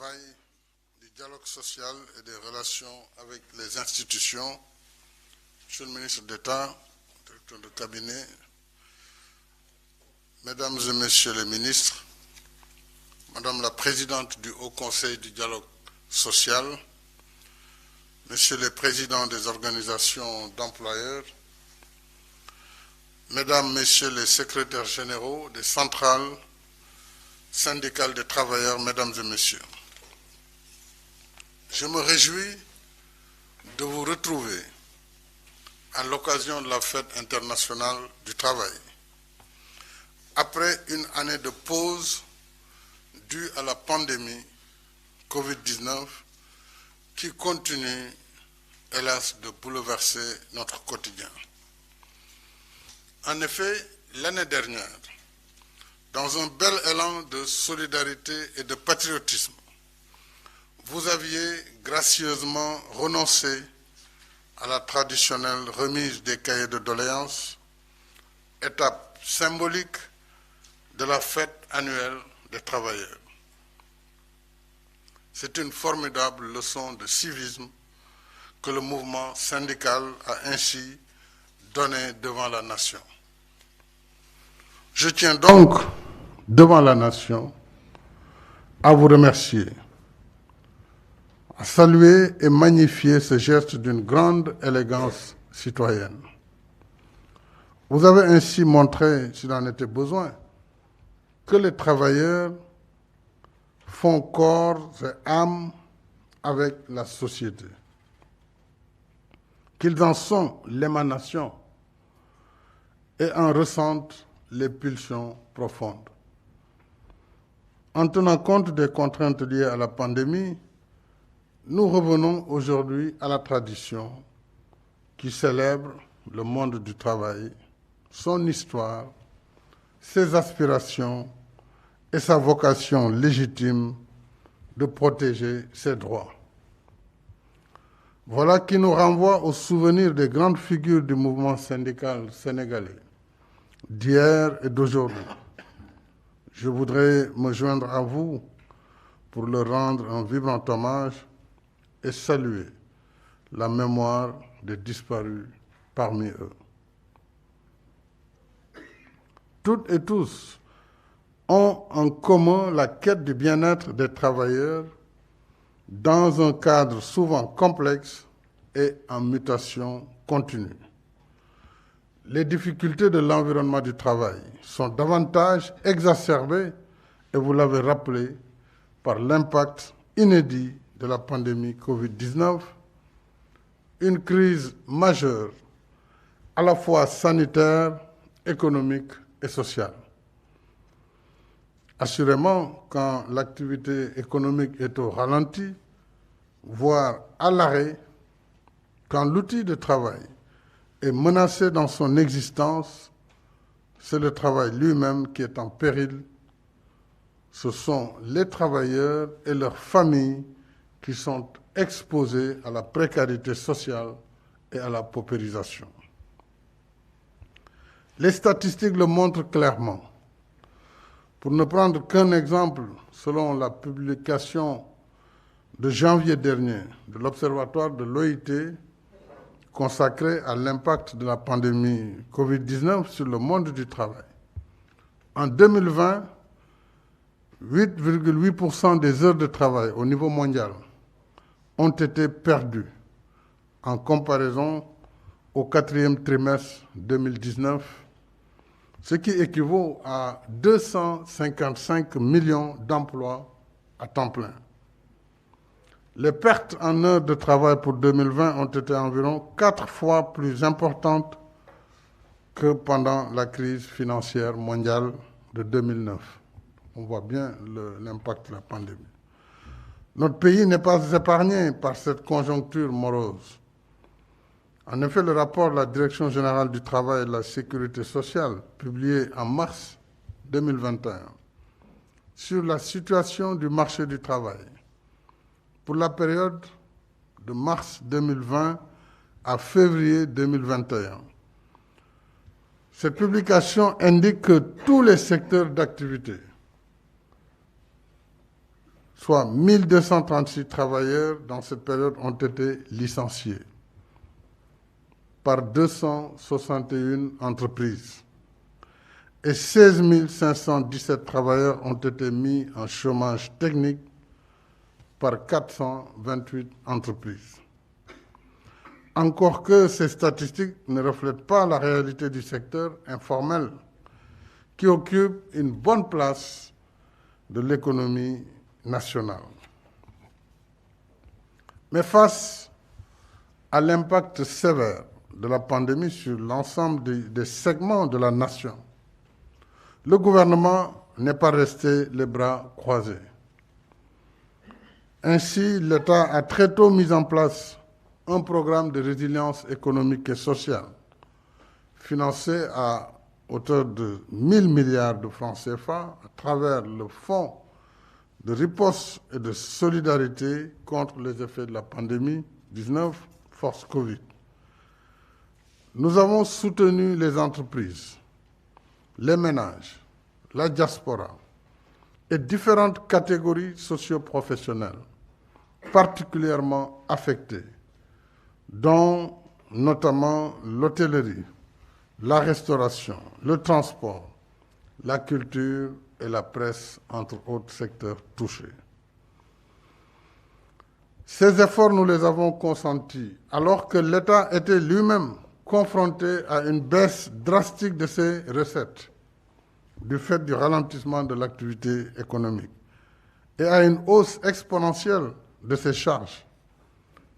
travail, du dialogue social et des relations avec les institutions, Monsieur le ministre d'État, directeur de cabinet, Mesdames et Messieurs les ministres, Madame la Présidente du Haut Conseil du dialogue social, Messieurs les Présidents des organisations d'employeurs, Mesdames, Messieurs les secrétaires généraux des centrales syndicales des travailleurs, Mesdames et Messieurs, je me réjouis de vous retrouver à l'occasion de la fête internationale du travail, après une année de pause due à la pandémie Covid-19 qui continue, hélas, de bouleverser notre quotidien. En effet, l'année dernière, dans un bel élan de solidarité et de patriotisme, vous aviez gracieusement renoncé à la traditionnelle remise des cahiers de doléances, étape symbolique de la fête annuelle des travailleurs. C'est une formidable leçon de civisme que le mouvement syndical a ainsi donnée devant la nation. Je tiens donc, devant la nation, à vous remercier, à saluer et magnifier ce geste d'une grande élégance citoyenne. Vous avez ainsi montré, s'il en était besoin, que les travailleurs font corps et âme avec la société, qu'ils en sont l'émanation et en ressentent les pulsions profondes. En tenant compte des contraintes liées à la pandémie, nous revenons aujourd'hui à la tradition qui célèbre le monde du travail, son histoire, ses aspirations et sa vocation légitime de protéger ses droits. Voilà qui nous renvoie au souvenir des grandes figures du mouvement syndical sénégalais, d'hier et d'aujourd'hui. Je voudrais me joindre à vous pour leur rendre un vibrant hommage et saluer la mémoire des disparus parmi eux. Toutes et tous ont en commun la quête du bien-être des travailleurs dans un cadre souvent complexe et en mutation continue. Les difficultés de l'environnement du travail sont davantage exacerbées, et vous l'avez rappelé, par l'impact inédit de la pandémie Covid-19, une crise majeure, à la fois sanitaire, économique et sociale. Assurément, quand l'activité économique est au ralenti, voire à l'arrêt, quand l'outil de travail est menacé dans son existence, c'est le travail lui-même qui est en péril. Ce sont les travailleurs et leurs familles qui sont exposés à la précarité sociale et à la paupérisation. Les statistiques le montrent clairement. Pour ne prendre qu'un exemple, selon la publication de janvier dernier de l'Observatoire de l'OIT consacré à l'impact de la pandémie Covid-19 sur le monde du travail, en 2020, 8,8% des heures de travail au niveau mondial ont été perdues en comparaison au quatrième trimestre 2019, ce qui équivaut à 255 millions d'emplois à temps plein. Les pertes en heures de travail pour 2020 ont été environ 4 fois plus importantes que pendant la crise financière mondiale de 2009. On voit bien l'impact de la pandémie. Notre pays n'est pas épargné par cette conjoncture morose. En effet, le rapport de la Direction générale du travail et de la sécurité sociale, publié en mars 2021, sur la situation du marché du travail, pour la période de mars 2020 à février 2021. Cette publication indique que tous les secteurs d'activité, soit 1236 travailleurs dans cette période ont été licenciés par 261 entreprises et 16 517 travailleurs ont été mis en chômage technique par 428 entreprises. Encore que ces statistiques ne reflètent pas la réalité du secteur informel qui occupe une bonne place de l'économie nationale. Mais face à l'impact sévère de la pandémie sur l'ensemble des segments de la nation, le gouvernement n'est pas resté les bras croisés. Ainsi, l'État a très tôt mis en place un programme de résilience économique et sociale, financé à hauteur de 1 000 milliards de francs CFA à travers le Fonds de riposte et de solidarité contre les effets de la pandémie 19, force Covid. Nous avons soutenu les entreprises, les ménages, la diaspora et différentes catégories socio-professionnelles particulièrement affectées, dont notamment l'hôtellerie, la restauration, le transport, la culture et la presse, entre autres secteurs touchés. Ces efforts, nous les avons consentis alors que l'État était lui-même confronté à une baisse drastique de ses recettes du fait du ralentissement de l'activité économique et à une hausse exponentielle de ses charges,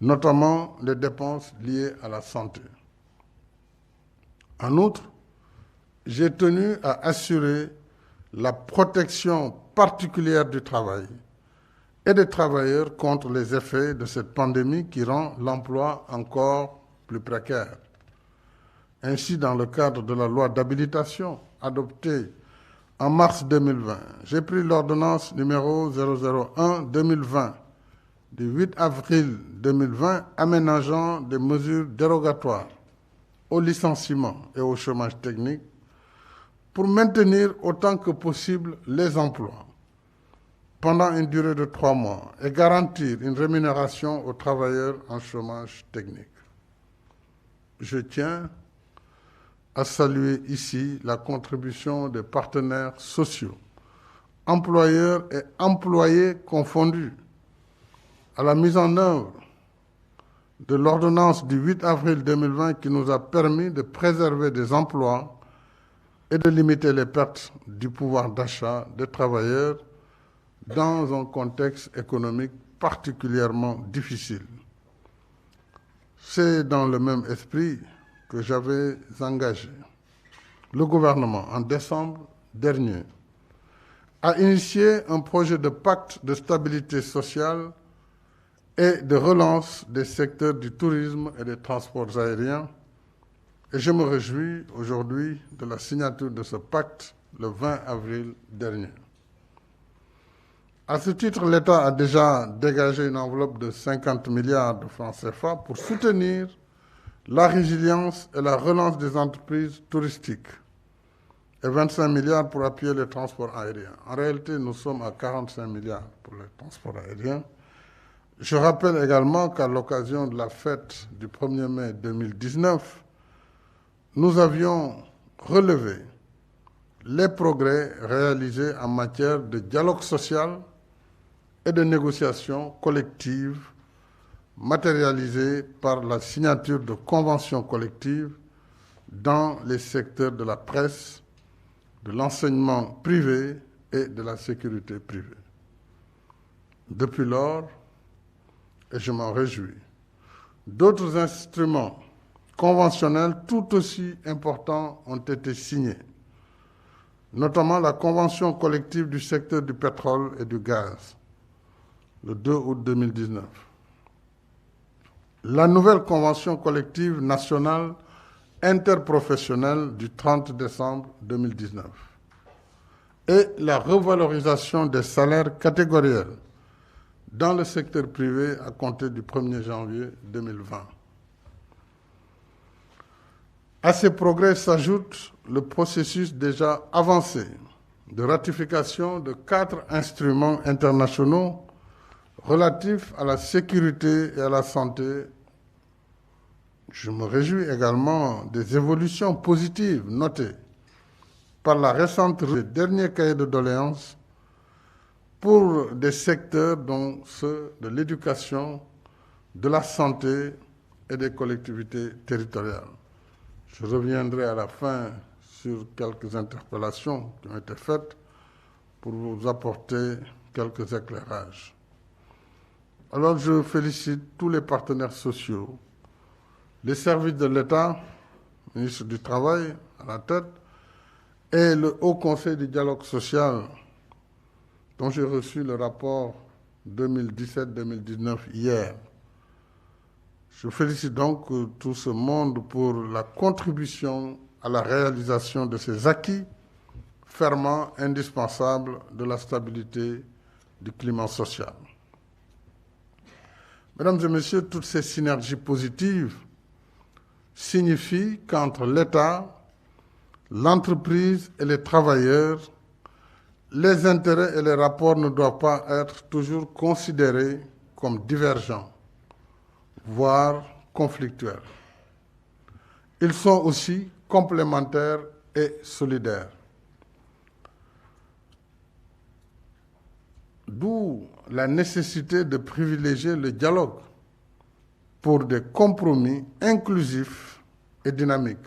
notamment les dépenses liées à la santé. En outre, j'ai tenu à assurer la protection particulière du travail et des travailleurs contre les effets de cette pandémie qui rend l'emploi encore plus précaire. Ainsi, dans le cadre de la loi d'habilitation adoptée en mars 2020, j'ai pris l'ordonnance numéro 001-2020 du 8 avril 2020 aménageant des mesures dérogatoires au licenciement et au chômage technique pour maintenir autant que possible les emplois pendant une durée de 3 mois et garantir une rémunération aux travailleurs en chômage technique. Je tiens à saluer ici la contribution des partenaires sociaux, employeurs et employés confondus, à la mise en œuvre de l'ordonnance du 8 avril 2020 qui nous a permis de préserver des emplois et de limiter les pertes du pouvoir d'achat des travailleurs dans un contexte économique particulièrement difficile. C'est dans le même esprit que j'avais engagé le gouvernement en décembre dernier à initier un projet de pacte de stabilité sociale et de relance des secteurs du tourisme et des transports aériens. Et je me réjouis aujourd'hui de la signature de ce pacte le 20 avril dernier. À ce titre, l'État a déjà dégagé une enveloppe de 50 milliards de francs CFA pour soutenir la résilience et la relance des entreprises touristiques et 25 milliards pour appuyer les transports aériens. En réalité, nous sommes à 45 milliards pour les transports aériens. Je rappelle également qu'à l'occasion de la fête du 1er mai 2019, nous avions relevé les progrès réalisés en matière de dialogue social et de négociation collective matérialisés par la signature de conventions collectives dans les secteurs de la presse, de l'enseignement privé et de la sécurité privée. Depuis lors, et je m'en réjouis, d'autres instruments conventionnels tout aussi importants ont été signés, notamment la convention collective du secteur du pétrole et du gaz, le 2 août 2019, la nouvelle convention collective nationale interprofessionnelle du 30 décembre 2019 et la revalorisation des salaires catégoriels dans le secteur privé à compter du 1er janvier 2020. À ces progrès s'ajoute le processus déjà avancé de ratification de 4 instruments internationaux relatif à la sécurité et à la santé, je me réjouis également des évolutions positives notées par la récente revue des derniers cahiers de doléances pour des secteurs dont ceux de l'éducation, de la santé et des collectivités territoriales. Je reviendrai à la fin sur quelques interpellations qui ont été faites pour vous apporter quelques éclairages. Alors je félicite tous les partenaires sociaux, les services de l'État, le ministre du Travail à la tête, et le Haut Conseil du dialogue social, dont j'ai reçu le rapport 2017-2019 hier. Je félicite donc tout ce monde pour la contribution à la réalisation de ces acquis fermement indispensables de la stabilité du climat social. Mesdames et messieurs, toutes ces synergies positives signifient qu'entre l'État, l'entreprise et les travailleurs, les intérêts et les rapports ne doivent pas être toujours considérés comme divergents, voire conflictuels. Ils sont aussi complémentaires et solidaires. D'où la nécessité de privilégier le dialogue pour des compromis inclusifs et dynamiques.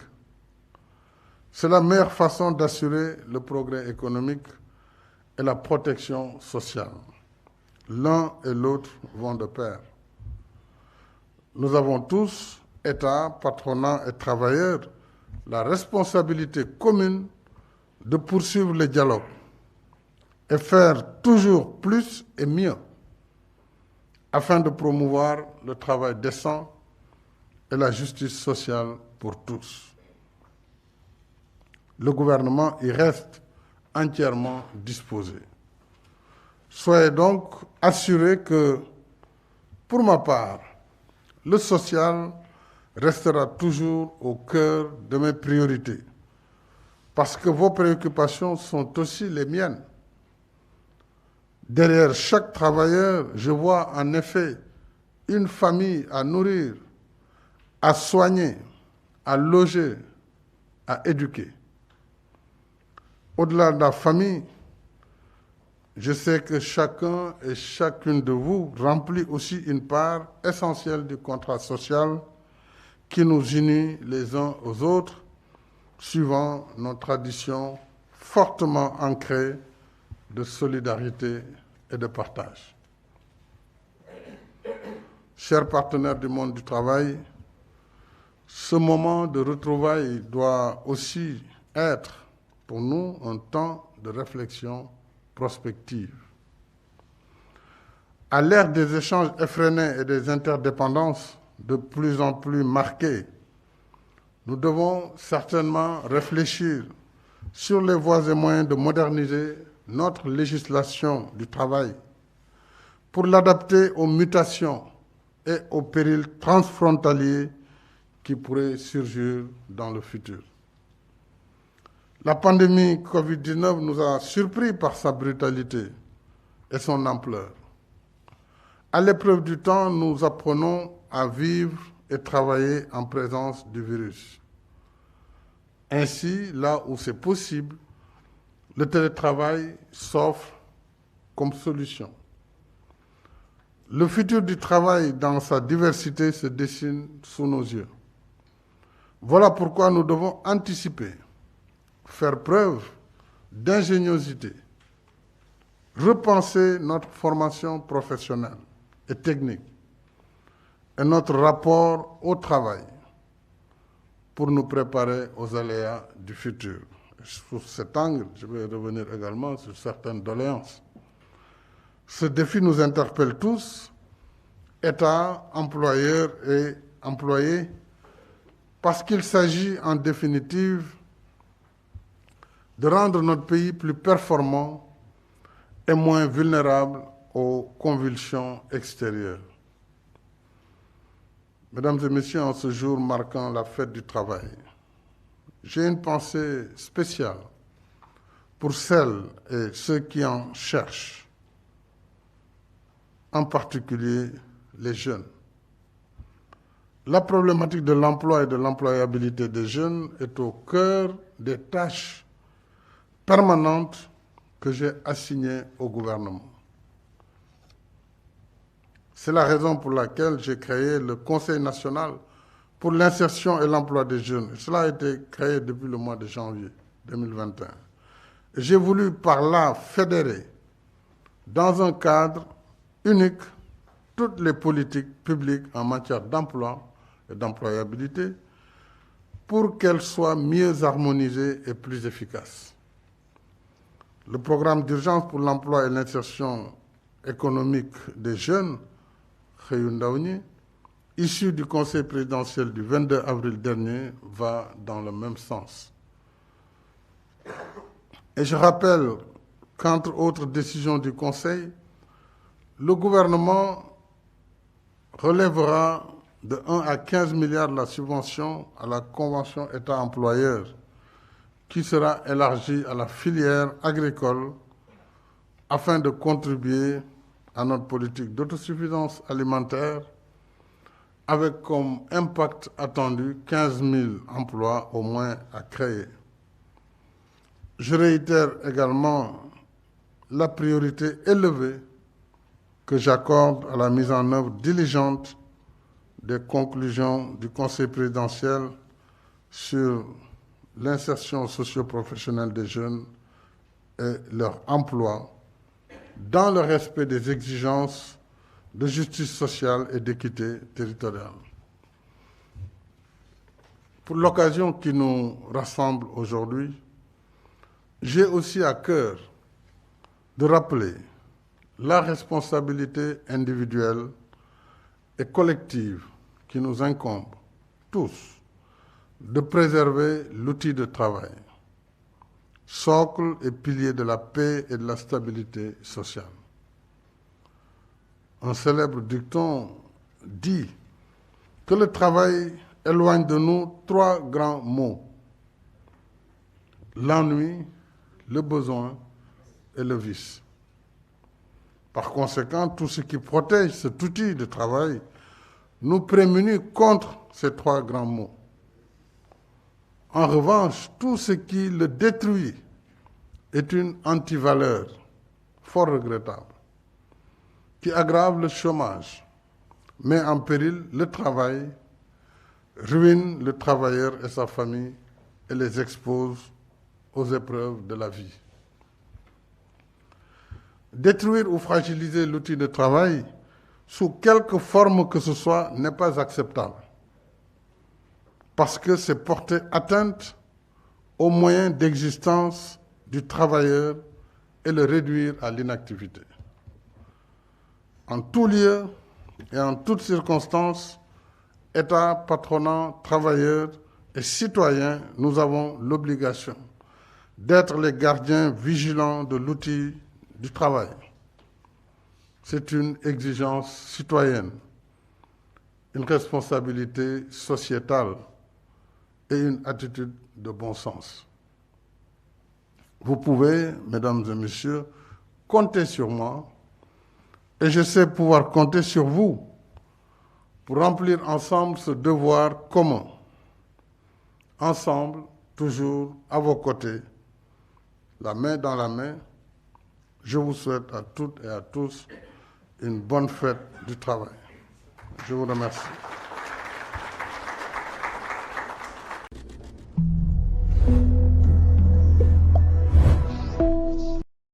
C'est la meilleure façon d'assurer le progrès économique et la protection sociale. L'un et l'autre vont de pair. Nous avons tous, État, patronat et travailleurs, la responsabilité commune de poursuivre le dialogue et faire toujours plus et mieux afin de promouvoir le travail décent et la justice sociale pour tous. Le gouvernement y reste entièrement disposé. Soyez donc assurés que, pour ma part, le social restera toujours au cœur de mes priorités, parce que vos préoccupations sont aussi les miennes. Derrière chaque travailleur, je vois en effet une famille à nourrir, à soigner, à loger, à éduquer. Au-delà de la famille, je sais que chacun et chacune de vous remplit aussi une part essentielle du contrat social qui nous unit les uns aux autres, suivant nos traditions fortement ancrées de solidarité et de partage. Chers partenaires du monde du travail, ce moment de retrouvailles doit aussi être pour nous un temps de réflexion prospective. À l'ère des échanges effrénés et des interdépendances de plus en plus marquées, nous devons certainement réfléchir sur les voies et moyens de moderniser notre législation du travail pour l'adapter aux mutations et aux périls transfrontaliers qui pourraient surgir dans le futur. La pandémie Covid-19 nous a surpris par sa brutalité et son ampleur. À l'épreuve du temps, nous apprenons à vivre et travailler en présence du virus. Ainsi, là où c'est possible, le télétravail s'offre comme solution. Le futur du travail dans sa diversité se dessine sous nos yeux. Voilà pourquoi nous devons anticiper, faire preuve d'ingéniosité, repenser notre formation professionnelle et technique et notre rapport au travail pour nous préparer aux aléas du futur. Sous cet angle, je vais revenir également sur certaines doléances. Ce défi nous interpelle tous, État, employeurs et employés, parce qu'il s'agit en définitive de rendre notre pays plus performant et moins vulnérable aux convulsions extérieures. Mesdames et messieurs, en ce jour marquant la fête du travail, j'ai une pensée spéciale pour celles et ceux qui en cherchent, en particulier les jeunes. La problématique de l'emploi et de l'employabilité des jeunes est au cœur des tâches permanentes que j'ai assignées au gouvernement. C'est la raison pour laquelle j'ai créé le Conseil national pour l'insertion et l'emploi des jeunes. Cela a été créé depuis le mois de janvier 2021. J'ai voulu par là fédérer dans un cadre unique toutes les politiques publiques en matière d'emploi et d'employabilité pour qu'elles soient mieux harmonisées et plus efficaces. Le programme d'urgence pour l'emploi et l'insertion économique des jeunes, Xëyu Ndaw ñi, issu du Conseil présidentiel du 22 avril dernier, va dans le même sens. Et je rappelle qu'entre autres décisions du Conseil, le gouvernement relèvera de 1 à 15 milliards la subvention à la convention État-employeur, qui sera élargie à la filière agricole afin de contribuer à notre politique d'autosuffisance alimentaire, avec comme impact attendu 15 000 emplois au moins à créer. Je réitère également la priorité élevée que j'accorde à la mise en œuvre diligente des conclusions du Conseil présidentiel sur l'insertion socio-professionnelle des jeunes et leur emploi dans le respect des exigences de justice sociale et d'équité territoriale. Pour l'occasion qui nous rassemble aujourd'hui, j'ai aussi à cœur de rappeler la responsabilité individuelle et collective qui nous incombe tous de préserver l'outil de travail, socle et pilier de la paix et de la stabilité sociale. Un célèbre dicton dit que le travail éloigne de nous 3 grands maux: l'ennui, le besoin et le vice. Par conséquent, tout ce qui protège cet outil de travail nous prémunit contre ces 3 grands maux. En revanche, tout ce qui le détruit est une antivaleur fort regrettable, qui aggrave le chômage, met en péril le travail, ruine le travailleur et sa famille et les expose aux épreuves de la vie. Détruire ou fragiliser l'outil de travail sous quelque forme que ce soit n'est pas acceptable, parce que c'est porter atteinte aux moyens d'existence du travailleur et le réduire à l'inactivité. En tout lieu et en toutes circonstances, État, patronat, travailleurs et citoyens, nous avons l'obligation d'être les gardiens vigilants de l'outil du travail. C'est une exigence citoyenne, une responsabilité sociétale et une attitude de bon sens. Vous pouvez, mesdames et messieurs, compter sur moi, et je sais pouvoir compter sur vous pour remplir ensemble ce devoir commun. Ensemble, toujours à vos côtés, la main dans la main, je vous souhaite à toutes et à tous une bonne fête du travail. Je vous remercie.